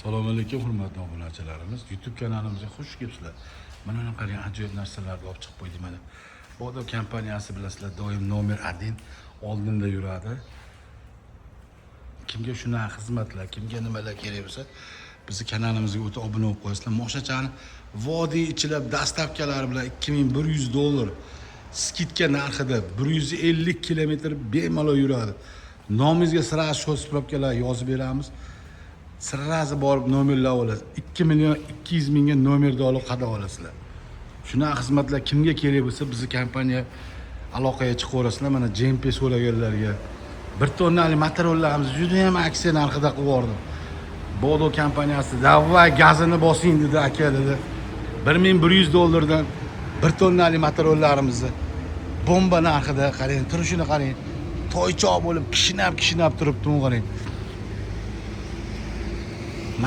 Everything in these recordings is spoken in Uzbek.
Assalomu alaykum hurmatli obunachilarimiz. YouTube kanalimizga xush kelibsizlar. Mana buni qarang, ajoyib narsalarni olib chiqib qo'ydik mana. Bodo kompaniyasi bilasizlar, doim nomer 1 oldinda yuradi. Kimga shunaqa xizmatlar, kimga nimalar kerak bo'lsa, bizni kanalimizga o'tib obuna bo'lib qo'yasizlar. Moshachani vodiy ichilab dastavkalari bilan $2100 skidka narxida 150 kilometr bemalol yuradi. Nomingizga sirasi shu spravkalar yozib beramiz. Sirrazi borib nomerlar olasiz. 2 million 200 mingga nomerni olib qada olasizlar. Shunaqa xizmatlar kimga kerak bo'lsa, bizni kompaniya aloqaga chiqaverasizlar. Mana JMP so'raganlarga 1 tonnalik materiallarimiz juda ham aksiya narxida qilib yubordim. Bodo kompaniyasi "Davay gazini bosing" dedi aka dedi. $1100 dan 1 tonnalik materiallarimizni bomba narxida qarang, turishini qarang. Toychoq bo'lib kishinab turibdi, qarang.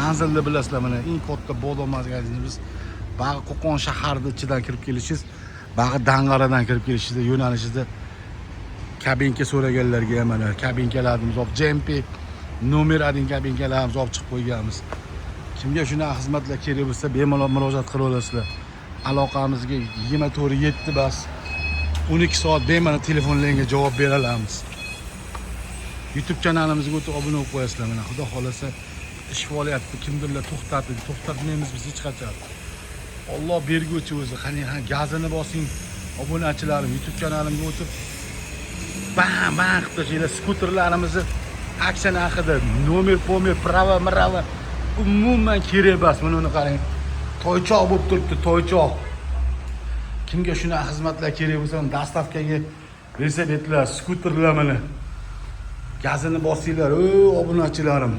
Manzilni bilasizlar, mana eng katta bodo magazinimiz Bag'i Qo'qon shaharida ichidan kirib kelishingiz, Bag'i Dang'aradan kirib kelishingizda yo'nalishida kabinka so'raganlarga ham mana kabinkalarimiz olib, JMP nomer 1 kabinkalarimiz olib chiqib qo'yganmiz. Kimga shunaqa xizmatlar kerak bo'lsa, bemalol murojaat qila olasizlar. Aloqamizga 24/7 bas 12 soat bemalol telefonlaringga javob bera olamiz. YouTube kanalimizga o'tib obuna bo'lib qo'yasizlar. Mana xudo xolasa ish faoliyatini kimdirlar to'xtatmaymiz biz hech qachon. Alloh berguvchi o'zi. Qani gazini bosing obunachilarim, YouTube kanalimga o'tib bam qilib tashinglar. Skuterlarimizni aksiya narxida nomer prava mirava umuman kerak emas. Mana uni qarang. Toychoq bo'lib turibdi, toychoq. Kimga shunaqa xizmatlar kerak bo'lsa, dastavkaga velosipedlar, skuterlar mana. Gazini bosinglar, obunachilarim.